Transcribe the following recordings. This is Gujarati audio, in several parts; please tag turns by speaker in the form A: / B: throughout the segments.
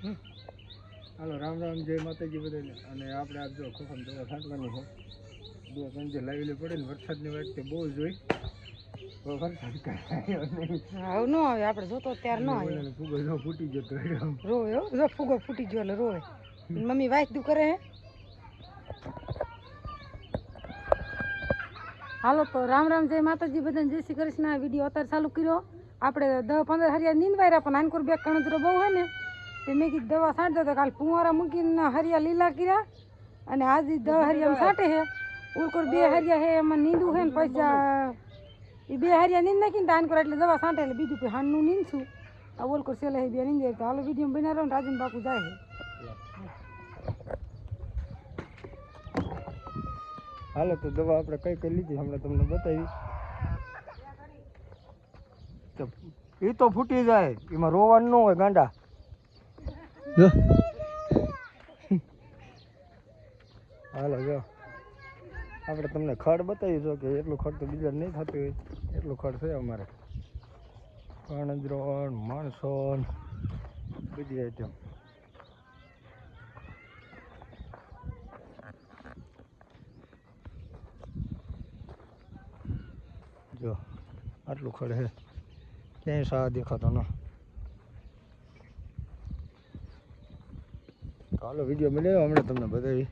A: હાલો રામ રામ જય માતાજી બધાને. અને આપણે આજ જો ખોખમ દવા છાંટવાની છે. 2-3 જે લાવેલી પડે ને વરસાદની વાત તે બહુ જ હોય. વરસાદ કાંઈ
B: આવું ન આવે આપણે જોતો ત્યાર ન આવે.
A: ફૂગો જો ફૂટી જતો
B: રોવે જો ફૂગો ફૂટી ગયો એટલે રોવે. મમ્મી વાયદું કરે હે. હાલો તો રામ રામ જય માતાજી બધાને જય શ્રી કૃષ્ણ. આ વિડીયો અત્યારે ચાલુ કર્યો. આપણે 10-15 હરિયા નીંદવાયરા પણ આનકોર બે કણજરો બહુ હોય ને તે મેં કીધું દવા છાંટતા તો કાલ ફુવારા મૂકીને હરિયા લીલા કર્યા અને આજે 10 હરિયામાં છાંટે છે. ઉલકોર 2 હરિયા હે એમાં નીંદવું છે ને પછી એ 2 હરિયા નીંદ નાખીને આનકોર એટલે દવા છાંટે એટલે બીજું કોઈ હાનનું નીંદશું. આ ઓલકોર સેલે હે 2 નીંદે તો હાલો વિડીયો બના રહ્યો ને રાજન બાપુ જાય છે.
A: હાલો તો દવા આપણે કઈ કઈ લીધી હમણાં તમને બતાવી. એ તો ફૂટી જાય એમાં રોવાનું ન હોય ગાંડા. હાલો જો આપણે તમને ખડ બતાવી છો કે એટલું ખડ તો બીજા નહીં થતું હોય એટલું ખડ છે અમારે. કણજરો માણસો બધી આઈટમ. જો આટલું ખડ છે ક્યાંય સા દેખાતો ન. હાલો વિડીયો મળ્યો હમણાં તમને બતાવી.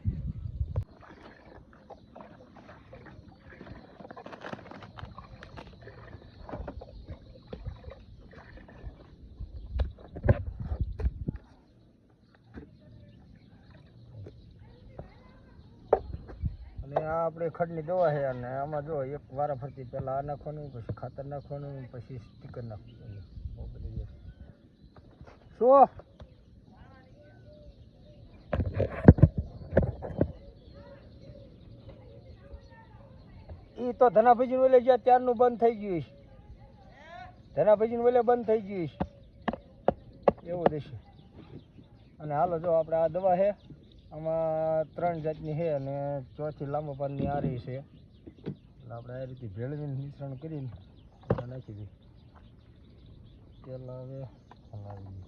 A: અને આ આપણે ખડની દવા છે અને આમાં જો એક વારા ફરતી પહેલાં આ નાખવાનું પછી ખાતર નાખવાનું પછી સ્ટીકર નાખવાનું. શું એ તો ધનાભાઈજી ઓલે ગયા ત્યારનું બંધ થઈ ગયું છે. ધનાભાઈજી ઓલે બંધ થઈ ગયું છે એવું દેશે. અને હાલો જો આપણે આ દવા છે આમાં 3 જાતની છે અને ચોથી લાંબા પાનની આ રહી છે. એટલે આપણે આ રીતે ભેળવીને મિશ્રણ કરીને નાખી દઈએ. તેલ આવે હલાવી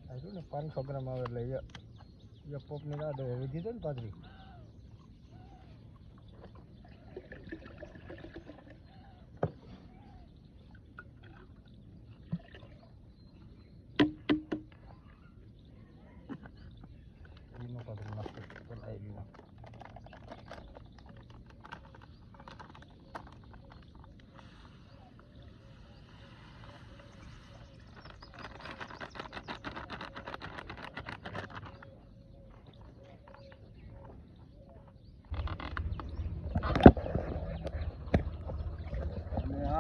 A: આવ્યું ને 500 ગ્રામ આવે એટલે એક પોપની રાહ દવા વધી દે ને પાતળી.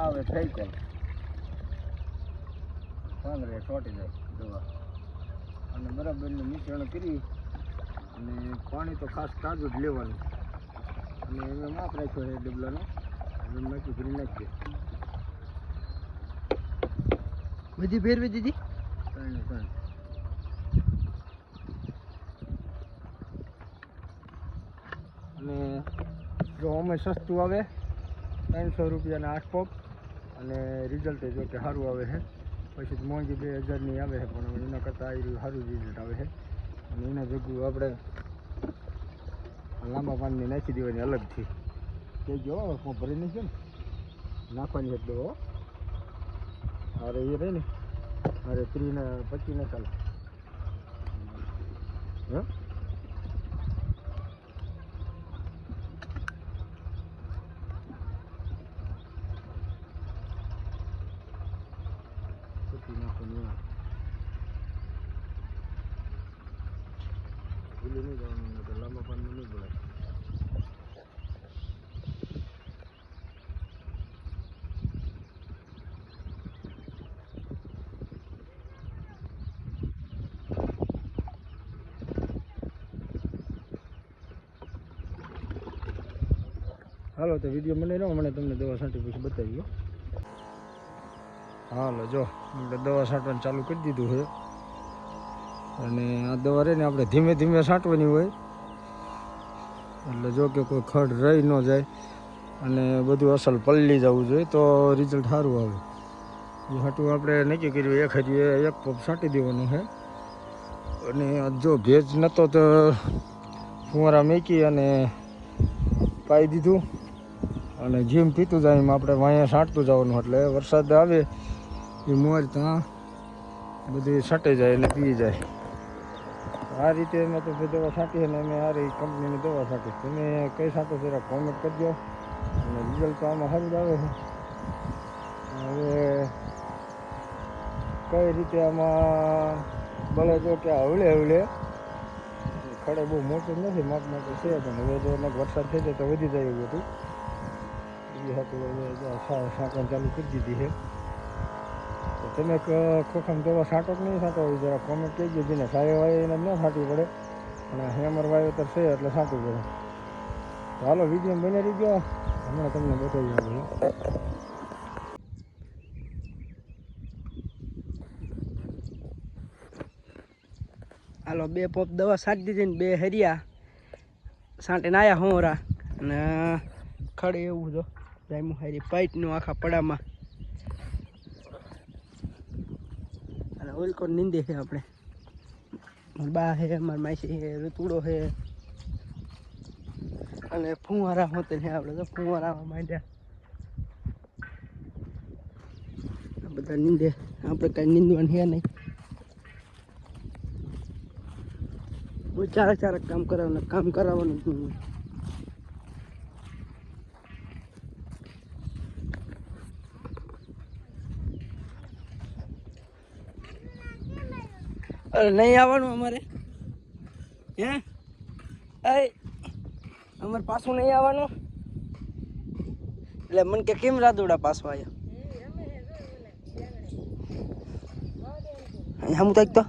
A: આવે થઈ જાય પાંદડે છોટી જાય દવા. અને બરાબરનું મિશ્રણ કરી અને પાણી તો ખાસ તાજું જ લેવાનું. અને હવે માપ રાખ્યો છે ડબલાનો હવે નાખી કરી નાખીએ. બધી ફેરવી દીધી 3 અને જો અમે સસ્તું આવે 300 રૂપિયાના 8 પોપ અને રિઝલ્ટ જો કે સારું આવે છે. પછી મોંઘી 2000ની આવે છે પણ એના કરતાં આ સારું રિઝલ્ટ આવે છે. અને એના ભેગું આપણે લાંબા પાનની નાખી દેવાની અલગથી. કે જો ભરી નાખ્યો ને નાખવાની એટલે અરે એ રહે ને અરે 30 ને 25 ને ચાલે. હા ભૂલી નહીં જવાનું તો લાંબા પાનનું નહીં બોલાય. હાલો તો વિડીયો મને રહ્યો હમણાં તમને દવા છાંટી પછી બતાવી ગયો. હાલો જો આપણે દવા છાંટવાનું ચાલુ કરી દીધું છે. અને આ દવા રહે ને આપણે ધીમે ધીમે છાંટવાની હોય એટલે જો કે કોઈ ખડ રહી ન જાય અને બધું અસલ પલળી જવું જોઈએ તો રિઝલ્ટ સારું આવે. એ હાટું આપણે નક્કી કર્યું એક હરીએ એક પંપ છાંટી દેવાનું છે. અને જો ભેજ નહોતો તો ફુવારા મૂકી અને પાઈ દીધું. અને જેમ પીતું જાય એમ આપણે વાંયા છાંટતું જવાનું, એટલે વરસાદ આવે એ મોર ત્યાં બધી છાંટી જાય અને પી જાય. આ રીતે અમે તો દવા છાંટી અને અમે આ રહી કંપનીની દવા છાંટી. તમે કઈ છાંટો જરા કોમેન્ટ કરજો. અને રિઝલ્ટ તો આમાં સારું જ આવે છે. હવે કઈ રીતે આમાં ભલે જો કે હવલે હવલે ખડે બહુ મોટું નથી, માપ મોટું છે, પણ હવે જો વરસાદ થઈ જાય તો વધી જાય એવું હતું. એ હતું હવે છાંટવાનું ચાલુ કરી દીધી છે. તો તમે ખોખામાં દવા છાંટો કે નહીં છાંટો એ જરા કોમેન્ટ કહેજો. જેને સારી વાય એને ન છાંટવી પડે, અને હેમર વાવેતર છે એટલે છાંટવું પડે. તો હાલો વિડીયો બને રહી ગયો, હમણાં તમને બતાવી દઉં.
C: હાલો 2 પોપ દવા છાંટી દીધી ને 2 હરિયા છાંટીને આવ્યા હોરા. અને ખડે એવું જો જાયમું હારી પાઇટનું આખા પડામાં. અને ઓલકો નીંદે છે આપણે. મારા બા છે, મારા માસી છે, ઋતુડો છે, અને ફુવારા હોતે છે આપણે તો ફુવારામાં માંડ્યા. આ બધા નીંદે, આપણે કાંઈ નીંદવાનું છે નહીં. બહુ ચારક કામ કરાવવાનું જ નહીં. અરે નહીં આવવાનું અમારે, હે અમારે પાછું નહીં આવવાનું. એટલે મને કે કેમ રાદોડા પાછો આવ્યા હમ તો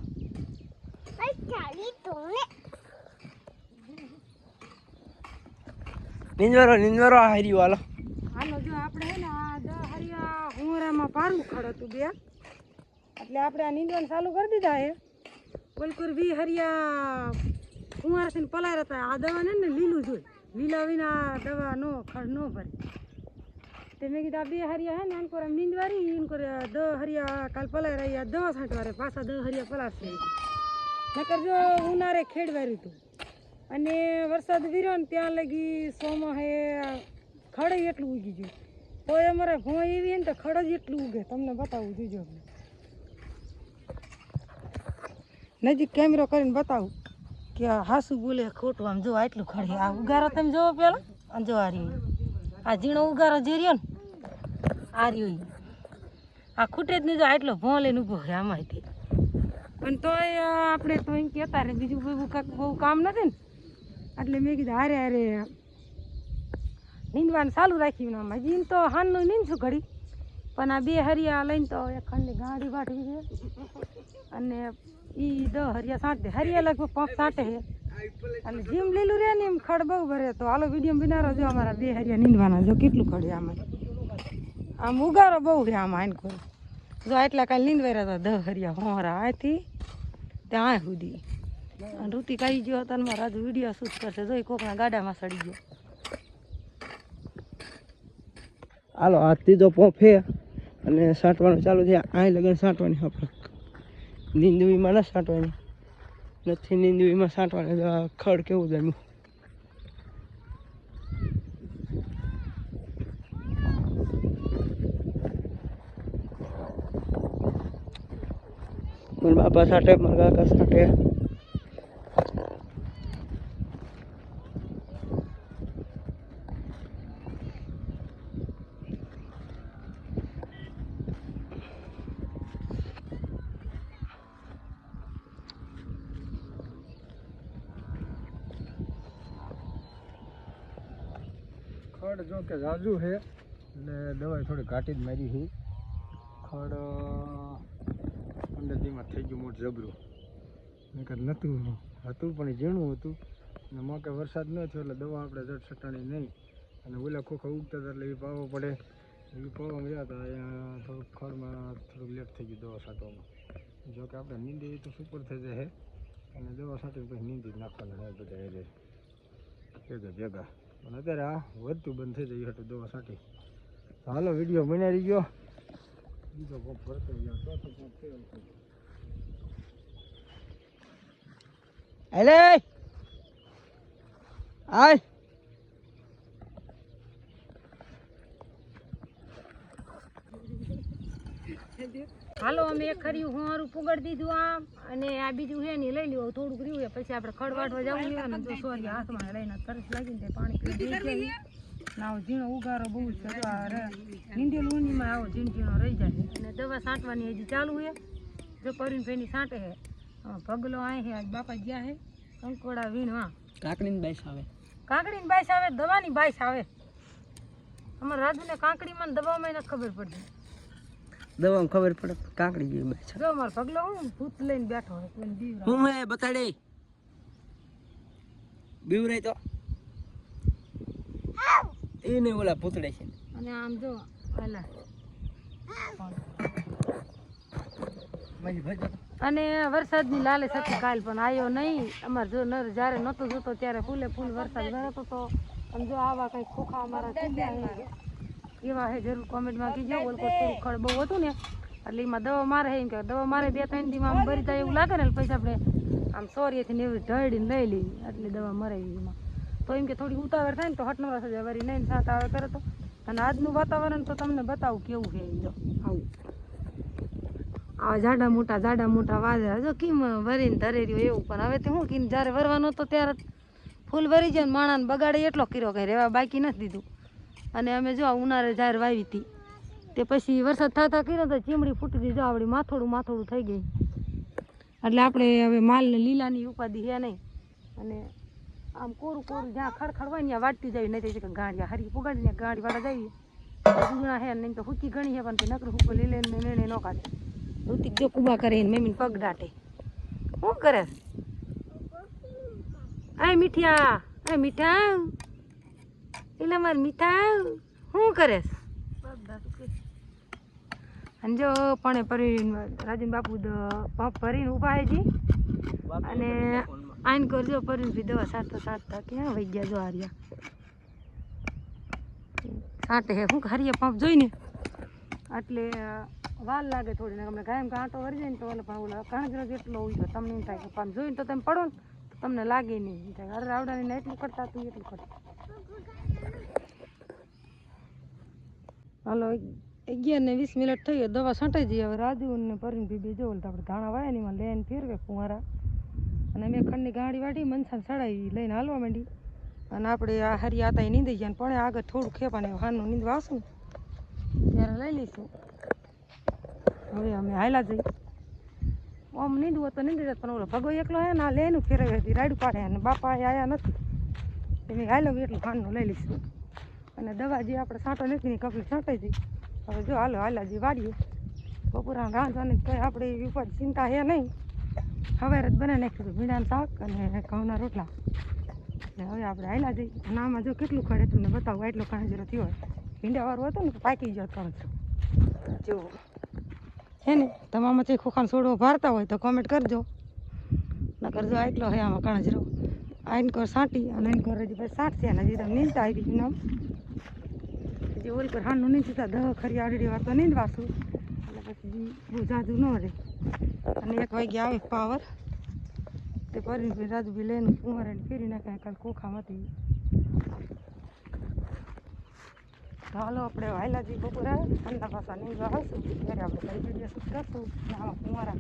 C: નિંદવારો હાર્યું. હાલો
B: હાલો જો આપણે હે ને આ હરિયા હુંરામાં પારવું ખડ હતું 2, એટલે આપણે આ નીંદવાનું ચાલુ કરી દીધા છે. બિલકુલ 20 હરિયા હુંરાથી પલાયરા હતા. આ દવા ને લીલું જોઈ, લીલા વિના આ દવા નો ખડ નો ભરે. તે મેં કીધું આ 2 હરિયા હે ને આનકોર આમ નીંદવારી ઇનકોર 10 હરિયા કાલ પલાયરા દવા છાંટવારે પાછા 10 હરિયા પલાળશે. નકર જો ઉનારે ખેડવાર્યું હતું અને વરસાદ વીર્યો ને ત્યાં લગી સોમાં હે ખડ એટલું ઉગી ગયું. તો અમારે ભોં એવી ને તો ખડ જ એટલું ઉગે. તમને બતાવું જોજો. નજીક કેમેરો કરીને બતાવું કે હાસુ બોલે ખોટું. આમ જો આટલું ખડ. આ ઉગારો તમે જોવો પેલા, આ જો આ રહ્યો, આ ઝીણો ઉગારો જે રહ્યો ને આ રહ્યો, આ ખૂટે જ નહીં. જો આટલો ભોં લઈને ઊભો છે આમાંથી. પણ તોય આપણે તો એમ કહેતા રે બીજું બહુ કામ નથી ને, એટલે મેં કીધું હારે નીંદવાનું ચાલુ રાખ્યું. આમાં હજી તો હાનનું નીંદશું ઘડી, પણ આ 2 હરિયા લઈને તો એક ખંડની ગાડી વાટવી છે. અને એ 10 હરિયા છાંટે. હરિયા લગભગ 5 છાંટે છે. એટલે જેમ લીલું રહે ને એમ ખડ બહુ ભરે. તો હાલો વિડીયો બનાવો જો અમારા 2 હરિયા નીંદવાના. જો કેટલું ખડ આમાં, આમ ઉગારો બહુ છે આમાં. આને કરો જો એટલા કાલે નીંદવાયા હતા 10 હરિયા હોરા આથી ત્યાં સુધી. અને ઋતિ કહી ગયો હતો ને મારા રાજુ વિડીયો શૂટ કરશે. જોઈ કોકના ગાડામાં સડી ગયો.
C: હાલો આ 3જો પોપ છે અને છાંટવાનું ચાલુ છે. આ લગન છાંટવાની આપણે નીંદવીમાં ન છાંટવાની નથી, નીંદવીમાં છાંટવાની. ખડ કેવું જમ્યું. મારા બાપા છાંટે, મારા કાકા છાંટે.
A: ખડ જો કે જાજુ છે એટલે દવા થોડી ઘાટી જ મારી છે. ખડ 15 દીમાં થઈ ગયું મોટું જબરું. નકર નહોતું હતું પણ એ ઝીણું હતું. અને મોકે વરસાદ ન થયો એટલે દવા આપણે જટ છટાણી નહીં. અને ઓલા ખોખા ઉગતા હતા એટલે એ પાવો પડે. એ પાવામાં રહ્યા હતા અહીંયા થોડુંક ખડમાં થોડુંક લેટ થઈ ગયું દવા છાંટવામાં. જો કે આપણે નીંદી તો સુપર થઈ જાય. અને દવા છાંટીને પછી નીંદી જ નાખવાના હોય બધા ભેગા. પણ અત્યારે આ વધતું બંધ થઈ જાય એટલે દવા છાંટી. હાલો વિડીયો બનાવી ગયો. બીજો પંપ ભરતો જાવ, ચોથો પંપ ફેલ થયો.
C: અલે આય
B: હાલો અમે એક ખરી હોરું પુગડ દીધું આમ અને આ બીજું હે ને લઈ લ્યો થોડુંક રહ્યું હે પછી આપણે ખડવાટવા જવું છે ને જો સોરી હાથમાં લઈને તરસ લાગીને તે પાણી પી દઈએ નાવ ઝીણો ઉગારો બહુ છે જો આ નીંદેલું ઊનીમાં આવો ઝીણો રહી જાય અને દવા છાંટવાની હજી ચાલુ છે જો પરીનભાઈની છાંટે હે ભગલો આય હે આજ બાપા ગયા હે કંકોડા વીણવા
C: કાકડીની બાઈસ આવે
B: કાકડીની બાઈસ આવે દવાની બાઈસ આવે અમારા રાજુને કાકડીમાં ને દવામાં નથી ખબર પડતી
C: દવામાં ખબર પડે કાકડી જેવી બાઈસ
B: જો અમારો ભગલો હું ભૂત લઈને બેઠો હોય કોઈને બીવરાવે.
C: હું હે બતાડે બીવરાય તો એને ઓલા પૂતળે છે
B: અને આમ જો હાલા
C: મારી ભાઈ
B: અને વરસાદની લાલે હતી કાલ પણ આવ્યો નહીં અમારે જો નર જ્યારે નહોતો જોતો ત્યારે ફૂલે ફૂલ વરસાદ વરસતો હતો અને જો આવા કંઈક ખોખા અમારા થઈ ગયા હે એવા હે જરૂર કોમેન્ટમાં કીજો ઓલકો થોડું ખડ બહુ હતું ને એટલે એમાં દવા મારે એમ કે દવા મારે 2-3 દીમાં આમ ભરી જાય એવું લાગે ને પછી આપણે આમ સોરીએથી ને એવી ઢળીને લઈ લઈ આટલી દવા મરાવી એમાં તો એમ કે થોડી ઉતાવળ થાય ને તો હટનો રસ જાય વરી નહીં સાત આવે કરે તો અને આજનું વાતાવરણ તો તમને બતાવું કેવું છે જો આવું આ જાડા મોટા વાદળા જો કેમ વરીને ધરે રહ્યો એવું પણ હવે તો શું કીને જ્યારે વરવાનો હતો ત્યારે ફૂલ વરી જાય ને માણાને બગાડે એટલો કર્યો કંઈ રહેવા બાકી નથી દીધું અને અમે જો ઉનાળે જાહેર વાવી હતી તે પછી વરસાદ થતા કર્યો તો ચીમડી ફૂટી ગઈ જો આવડી માથોડું થઈ ગઈ એટલે આપણે હવે માલને લીલાની ઉપાધિ છે નહીં અને આમ કોરું જ્યાં ખડખડ હોય ને ત્યાં વાટતી જાય નહીં તો ગાંડિયા હરી પુગાડીને ગાંડીવાળા જઈએ દૂધણા હે નહીં તો હુકી ઘણી છે પણ તે નકરું હુકો લીલે ને ન કાઢે ઋતિક જો કુબા કરે ને મમ્મીને પગ દાટે શું કરે આ મીઠિયા એટલે મારે મીઠા શું કરે અને જો પણ રાજન બાપુ પંપ ભરીને ઊભા છે અને આઈન કરજો પરીને દવા સાટતા ક્યાં વહી ગયા જો હાર્યા સાટે હે શું હારિયા પંપ જોઈને એટલે વાર લાગે થોડી ને અમને કાયમ કાંટો વરી જાય ને તો પણ ઓલા કાંજરો જેટલો હોય તો તમને એમ થાય કે પણ જોઈને તો તમે પડો ને તો તમને લાગે નહીં એમ થાય અરે રાવડાની એટલું કરતા તું એટલું કરતા હાલો 11:20 મિનિટ થઈ દવા છંટાઈ જઈએ હવે રાજુ ને પરીને બી જો તો આપણે ધાણા વાયા ને એમાં લઈને ફેરવે ફુવારા અને મેં ખંડની ગાડી વાટી મનસાને ચડાવી લઈને હાલવા માંડી અને આપણે આ હરિયા હતા એ નીંદી ગયા ને પણ આગળ થોડું ખેપાને હાનનું નીંદવા આવશું ત્યારે લઈ લઈશું હવે અમે હાલા જઈ આમ નીંદવું તો નીંદી જાય પણ ઓલો ભગો એકલો હે ને આ લેનું ફેરવી હતી રાડું પાડે અને બાપા આવ્યા નથી એમ હાલો એટલું ખાંડનું લઈ લઈશું અને દવા જે આપણે છાંટો નીકળી કપડી છાંટાઈ જઈ હવે જો હાલો હાલાજી વાડીએ બપોરા રાંધવાની કંઈ આપણે એવી ઉપર ચિંતા છે નહીં હવે જ બનાવી નાખ્યું ભીંડાનું શાક અને ઘઉંના રોટલા એટલે હવે આપણે હાલા જઈ અને આમાં જો કેટલું ખડે તમને બતાવું એટલો કાંજરો થયો હોય ભીંડાવાળું હતું ને તો પાકી ગયો કાંજરો જો હે ને તમામાં જે ખોખાનો છોડવો ભારતા હોય તો કોમેન્ટ કરજો ન કરજો એટલો હે આમાં કાંજરો આઈન કર સાંટી અને આઈન કર હજી પછી સાંટશે અને હજી તમે નીંદતા આવી ગયું નામ જે ઓલ પર હાનું નીંદતા દહ ખરી આડી વાર તો નીંદવાશું એટલે પછી બહુ જાજુ ન રહે અને 1 વાગે આવે પાવર તે પરીને રાજુ બી લઈને કુંવારે ફેરી નાખ્યા કાલ ખોખામાંથી તો હાલો આપણે વાયલાજી બપોરા ઠંડા પાછા નીંદવા આવશું ત્યારે આપણે કઈ વિડીયો શૂટ કરશું અને આમાં કુંવારા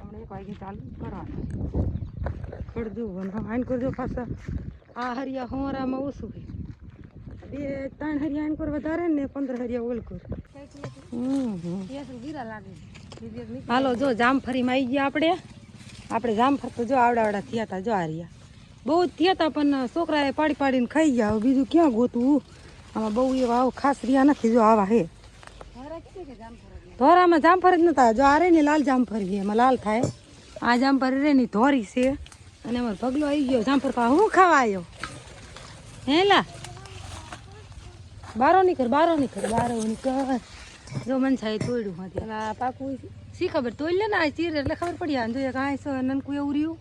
B: હમણાં 1 વાગે ચાલુ કરવાના ખડજો અને આઈન કરજો પાછા આ હરિયા હોરામાં ઓછું હોય 2-3 હરિયા આઈન કર વધારે ને 15 હરિયા ઓલ કર હાલો જો જામફળીમાં આવી ગયા આપણે જામફળ તો જો આવડા થયા હતા જો હારિયા બહુ જ થયા હતા પણ છોકરાએ પાડીને ખાઈ ગયા હવે બીજું ક્યાં ગોતવું આમાં બહુ એવા આવું ખાસ રહ્યા નથી જો આવા હે ધોરામાં જામફળ જ નતા જો આ રે ને લાલ જામફળ છે એમાં લાલ થાય આ જામફળ રે ની ધોરી છે અને અમારો ભગલો આવી ગયો જામફળ પા હું ખાવા આવ્યો હેલા બારો નીકળ જો મન થાય તોડ્યું હતી આ પાકું શી ખબર તોડ લે ને આ ચીર એટલે ખબર પડી આ જોઈએ કાંઈ સો નનકું એવું રહ્યું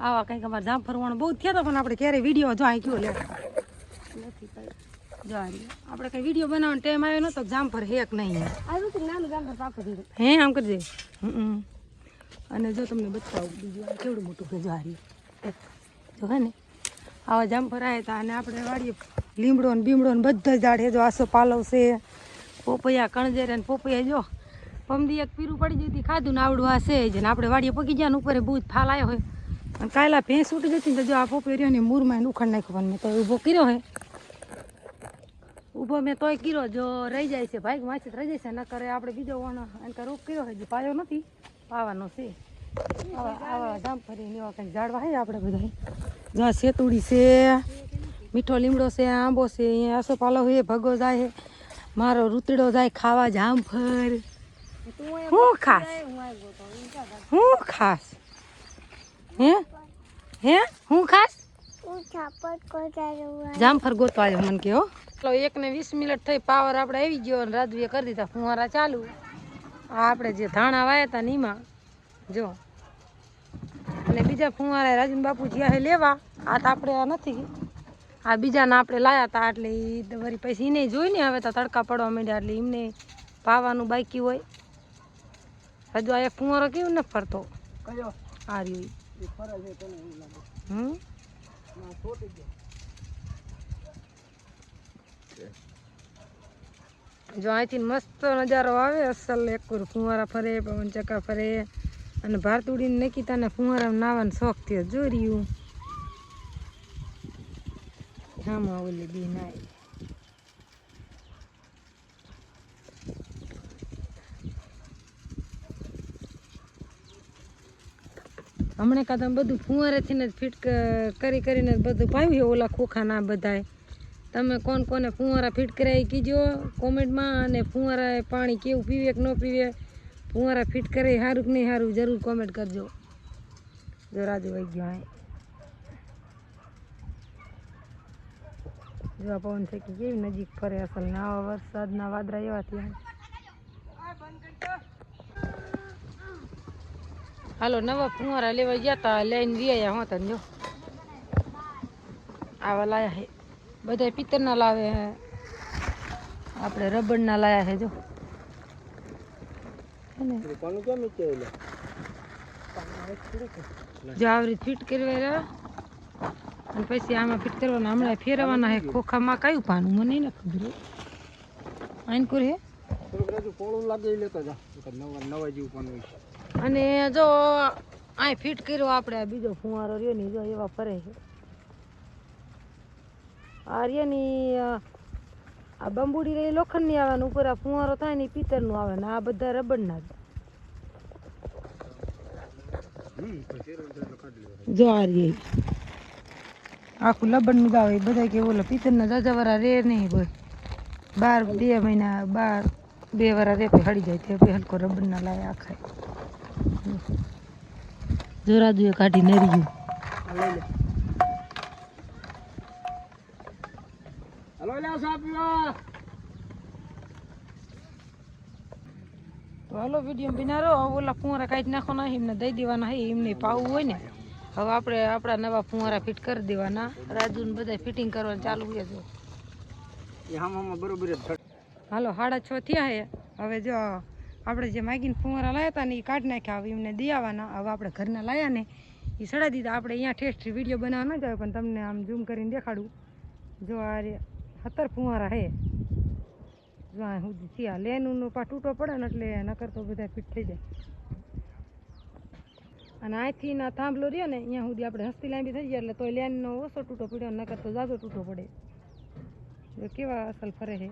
B: આવા કંઈક અમારે જામફળ વાળું બહુ થયા હતા પણ આપણે ક્યારેય વિડીયો જો અહીં કયો લે નથી જો આ રહ્યો. આપણે કઈ વિડીયો બનાવવાનો ટાઈમ આવ્યો નતો જામફળ હેક નહીં આવ્યું તો નાનું જામફળ પાપડ દીધું હે આમ કરી દે અને જો તમને બતાવું બીજું આ કેવડું મોટું છે જો આ રહ્યું જો હે ને આવા જામફળ આવ્યા હતા અને આપણે વાડીએ લીમડો ને બીમડો ને બધા ઝાડ છે જો આસો પાલવ છે પોપૈયા કણજેર અને પોપૈયા જો પમદી એક પીરું પડી જતી ખાધું ને આવડું આ છે જ ને આપણે વાડીએ પકી ગયા ને ઉપર બહુ જ ફાલ આવ્યો હોય અને કાયલા ભેંસ ઉઠી જતી ને તો જો આ પોપૈયો રહ્યો ને મૂરમાં ઉખાડ નાખ્યો મેં તો ઊભો કર્યો હે ઊભો મેં તોય કર્યો જો રહી જાય છે ભાઈ માછી રહી જાય છે ન કરે આપણે બીજો વણ એને રોપ કર્યો છે જે પાયો નથી પાવાનો છે આવા જામફળી ને એવા કંઈક ઝાડવા છે આપણે બધા જો સેતુડી છે મીઠો લીમડો છે આંબો છે અહીંયા આસો પાલો છે ભગો જાય મારો રૂતડો જાય ખાવા જામફળ હું ખાસ હે હે હું ખાસ જામફળ ગોતવા આવ્યો મને કે હો 1 ને 20 મિનિટ થઈ પાવર આપણે આવી ગયો અને રાજુએ કરી દીધા ફુવારા ચાલુ આ આપણે જે ધાણા વાયા હતા નીમાં જો અને બીજા ફુવારા રાજન બાપુ જ્યાં લેવા આ તો આપણે આ નથી આ બીજાના આપણે લાયા હતા એટલે એ વળી પછી એને જોઈ ને હવે તો તડકા પડવા માંડ્યા એટલે એમને પાવાનું બાકી હોય હજુ આ એક ફુવારો કેવું ન ફરતો
A: કયો
B: આ રહ્યું
A: એ ફરે છે તને એવું લાગે ના છોટી ગયો
B: જો અહીંથી મસ્ત નજારો આવે અસલ એક ફુવારા ફરે પવન ચક્કા ફરે અને ભારતુડીને નકીતાને ફુવારામાં નાવાનો શોખ થયો જો રહ્યું આમાં ઓલી બી નાય હમણાં કાં બધું ફુવારેથી જ ફિટ કરીને બધું પાવ્યું ઓલા ખોખા ના બધાય તમે કોણ કોને ફુવારા ફિટ કરાવી કીજો કોમેન્ટમાં અને ફુવારા પાણી કેવું પીવે કે ન પીવે ફુવારા ફિટ કરે સારું કે નહીં સારું જરૂર કોમેન્ટ કરજો જો રાજુ વહી ગયો અહીં જો આ પવન છે કે કેવી નજીક ફરે અસલ ને આવા વરસાદના વાદળા એવા ત્યાં હાલો નવા ફુવારા લેવા ગયા હતા લઈને વ્યાયા હોતા જો આવા લાયા હે બધા પિત્તરના લાવે હે આપણે રબરના લાયા હે જો જો આવી ફિટ કરવા અને પછી આમાં ફિટ કરવાના હમણાં ફેરવાના હે ખોખામાં કયું પાનું મને નહીં ખબર આઈનકુર હે અને જો આ ફિટ કર્યો આપણે આ બીજો ફુવારો રહ્યો ને જો એવા ફરે છે આ રહ્યાની આ બંબુડી રહી લોખંડની આવે ને ઉપર આ ફુવારો થાય ને પિત્તરનું આવે ને આ બધા રબરના જો આ રહી આખું લબડનું જ આવે બધા કે ઓલા પિત્તરના જાજાવાળા રે નહીં કોઈ 2 મહિના 2 વાર રે હળી જાય તે હલકો રબરના લાય આખા જોરાદુએ કાઢી નરી ગયું તો હાલો વિડીયો બિનારો ઓલા ફુવારા કાઢી નાખવાના એમને દઈ દેવાના હોય એમને પાવું હોય ને હવે આપણે આપણા નવા ફુવારા ફિટ કરી દેવાના રાજુને બધા ફિટિંગ કરવાનું ચાલુ છે જો
A: બરોબર
B: હાલો 6:30 થયા હે હવે જો આપણે જે માગીને ફુવારા લાયા હતા ને એ કાઢી નાખ્યા હવે એમને દઈ આવવાના હવે આપણે ઘરના લાયા ને એ સડા દીધા આપણે અહીંયા ટેસ્ટ વિડીયો બનાવવા ન જાય પણ તમને આમ ઝૂમ કરીને દેખાડું જો આ 17 ફુવારા હે જો આ સુધી થયા લેનનો પા તૂટો પડે ને એટલે નકર તો બધા ફિટ થઈ જાય અને અહીંથી ના થાંભલો રહ્યો ને અહીંયા સુધી આપણે હસ્તી લાંબી થઈ જાય એટલે તો લેનનો ઓછો તૂટો પડ્યો નકર તો જાજો તૂટો પડે જો કેવા અસલ ફરે છે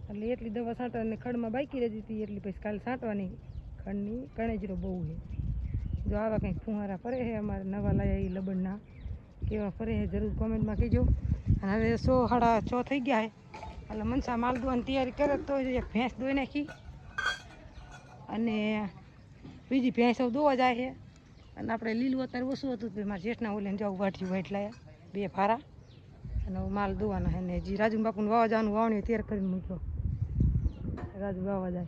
B: એટલે એટલી દવા છાંટવાની ખડમાં બાકી રહી હતી એટલી પછી કાલે છાંટવાની ખડની કણેજરો બહુ છે જો આવા કંઈક ફુવારા ફરે છે અમારે નવા લાયા એ લબડના કેવા ફરે છે જરૂર કોમેન્ટમાં કહેજો અને હવે 6:30 થઈ ગયા છે એટલે મનસા માલ દોવાની તૈયારી કરે તો એક ભેંસ દોઈ નાખી અને બીજી ભેંસો દોવા જાય છે અને આપણે લીલું અત્યારે ઓછું હતું તો મારા જેઠના ઓલે જવું વાટ્યું વાટ લાયા 2 ફારા અને માલ દોવાના છે ને હજી રાજુ બાપુને વાવા જવાનું વાવણી તૈયાર કરીને મૂક્યો રાજુ વાવા જાય